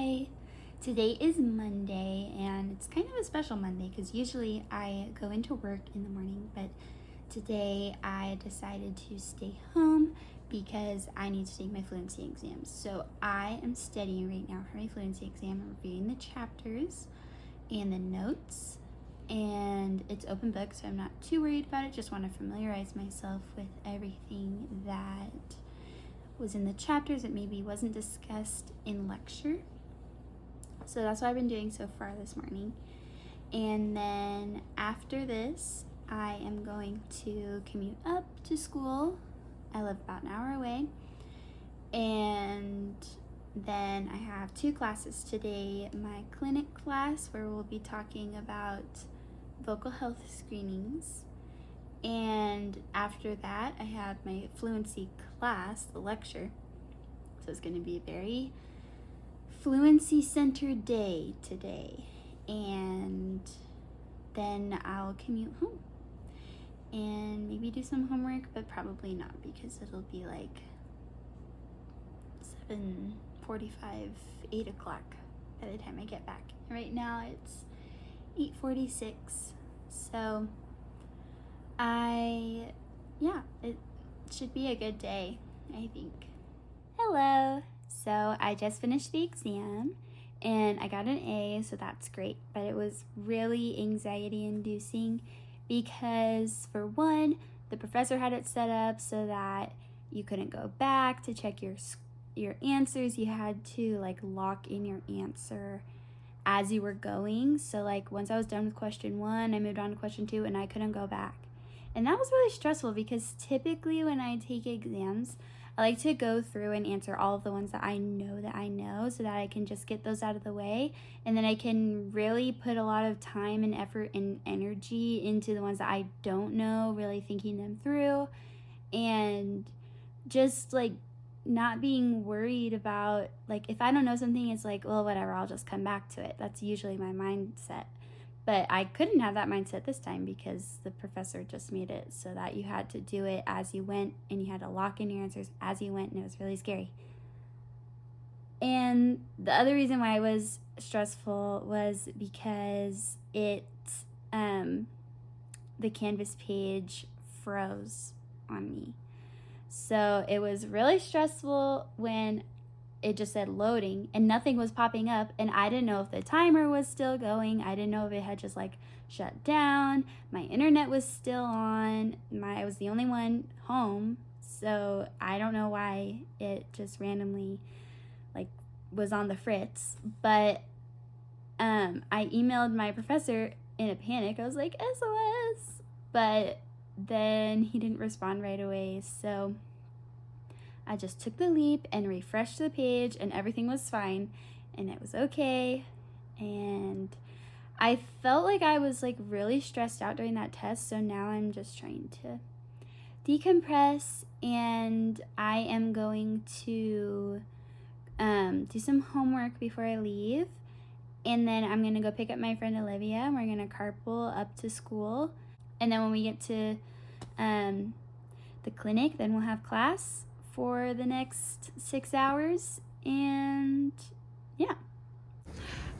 Hi! Today is Monday, and it's kind of a special Monday because usually I go into work in the morning, but today I decided to stay home because I need to take my fluency exams. So I am studying right now for my fluency exam. I'm reviewing the chapters and the notes, and it's open book, so I'm not too worried about it. Just want to familiarize myself with everything that was in the chapters that maybe wasn't discussed in lecture. So that's what I've been doing so far this morning. And then after this, I am going to commute up to school. I live about an hour away. And then I have 2 classes today. My clinic class, where we'll be talking about vocal health screenings. And after that, I have my fluency class, the lecture. So it's going to be a very fluency-centered day today. And then I'll commute home and maybe do some homework, but probably not because it'll be like 7:45, 8 o'clock by the time I get back. Right now it's 8:46, so it should be a good day, I think. Hello! So I just finished the exam and I got an A, so that's great, but it was really anxiety inducing because, for one, the professor had it set up so that you couldn't go back to check your answers. You had to lock in your answer as you were going. So once I was done with question 1, I moved on to question 2 and I couldn't go back. And that was really stressful because typically when I take exams, I like to go through and answer all of the ones that I know so that I can just get those out of the way, and then I can really put a lot of time and effort and energy into the ones that I don't know, really thinking them through, and just not being worried about if I don't know something, it's well, whatever, I'll just come back to it. That's usually my mindset. But I couldn't have that mindset this time because the professor just made it so that you had to do it as you went, and you had to lock in your answers as you went, and it was really scary. And the other reason why it was stressful was because the Canvas page froze on me. So it was really stressful when it just said loading and nothing was popping up, and I didn't know if the timer was still going. I didn't know if it had just shut down. My internet was still on. I was the only one home, so I don't know why it just randomly was on the fritz. But I emailed my professor in a panic. I was like, SOS, but then he didn't respond right away, so I just took the leap and refreshed the page, and everything was fine, and it was okay. And I felt like I was really stressed out during that test, so now I'm just trying to decompress, and I am going to do some homework before I leave, and then I'm going to go pick up my friend Olivia, and we're going to carpool up to school. And then when we get to the clinic, then we'll have class for the next 6 hours, and yeah.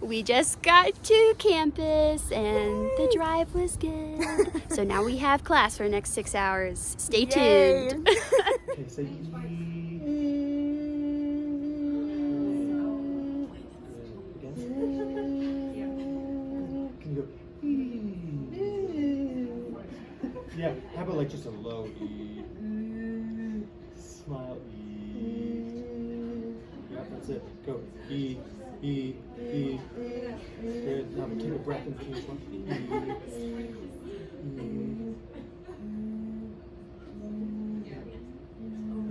We just got to campus and the drive was good. So now we have class for the next 6 hours. Stay tuned. Okay, say Can you go? Yeah, how about just a low E? Smile E. Yeah, that's it. Go E, E, E. Good. Now take a breath and finish one. E.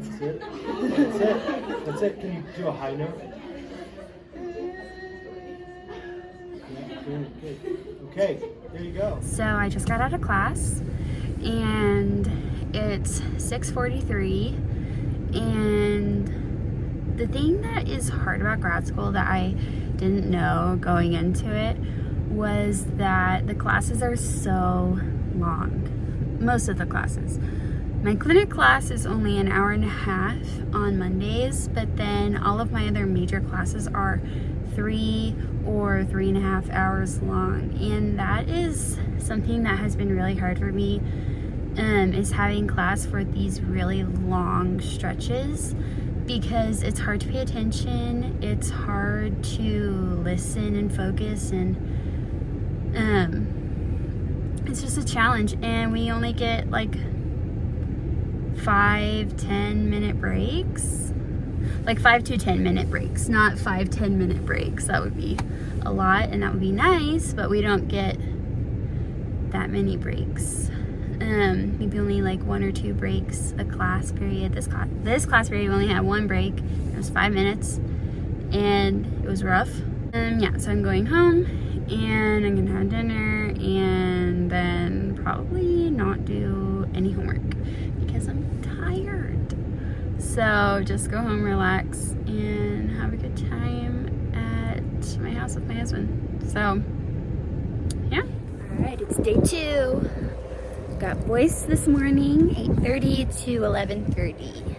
That's it. That's it. That's it. Can you do a high note? Yeah, good. Okay, there you go. So I just got out of class, and it's 6:43, and the thing that is hard about grad school that I didn't know going into it was that the classes are so long. Most of the classes. My clinic class is only an hour and a half on Mondays, but then all of my other major classes are 3 or 3.5 hours long, and that is something that has been really hard for me, is having class for these really long stretches, because it's hard to pay attention, it's hard to listen and focus, and it's just a challenge. And we only get like 5-10 minute breaks, like 5 to 10 minute breaks, not 5-10 minute breaks. That would be a lot and that would be nice, but we don't get that many breaks. Maybe only like 1 or 2 breaks a class period. This class period only had 1 break. It was 5 minutes and it was rough. Yeah, so I'm going home and I'm gonna have dinner and then probably not do any homework because I'm tired. So just go home, relax, and have a good time at my house with my husband. So yeah. All right, it's day 2. Got voice this morning, 8:30 to 11:30.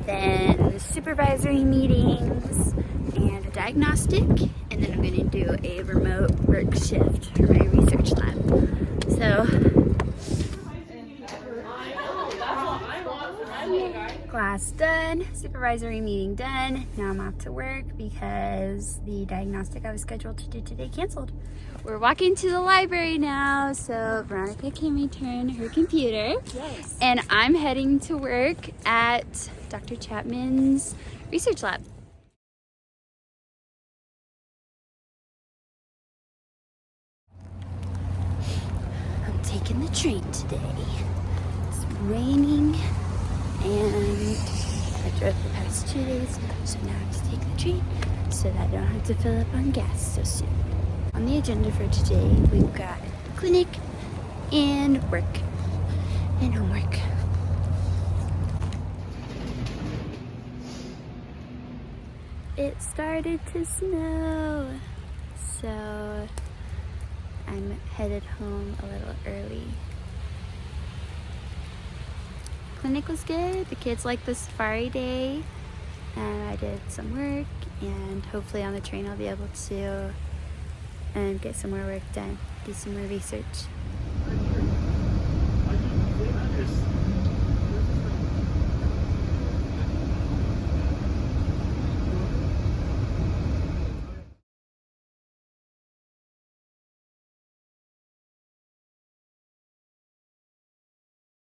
Then supervisory meetings and a diagnostic, and then I'm gonna do a remote work shift for my research lab. So, class done, supervisory meeting done. Now I'm off to work because the diagnostic I was scheduled to do today canceled. We're walking to the library now, so Veronica can return her computer. Yes. And I'm heading to work at Dr. Chapman's research lab. I'm taking the train today. It's raining and I drove the past 2 days, so now I have to take the train so that I don't have to fill up on gas so soon. On the agenda for today, we've got clinic and work and homework. It started to snow, so I'm headed home a little early. Clinic was good. The kids liked the safari day, and I did some work, and hopefully on the train I'll be able to get some more work done, do some more research.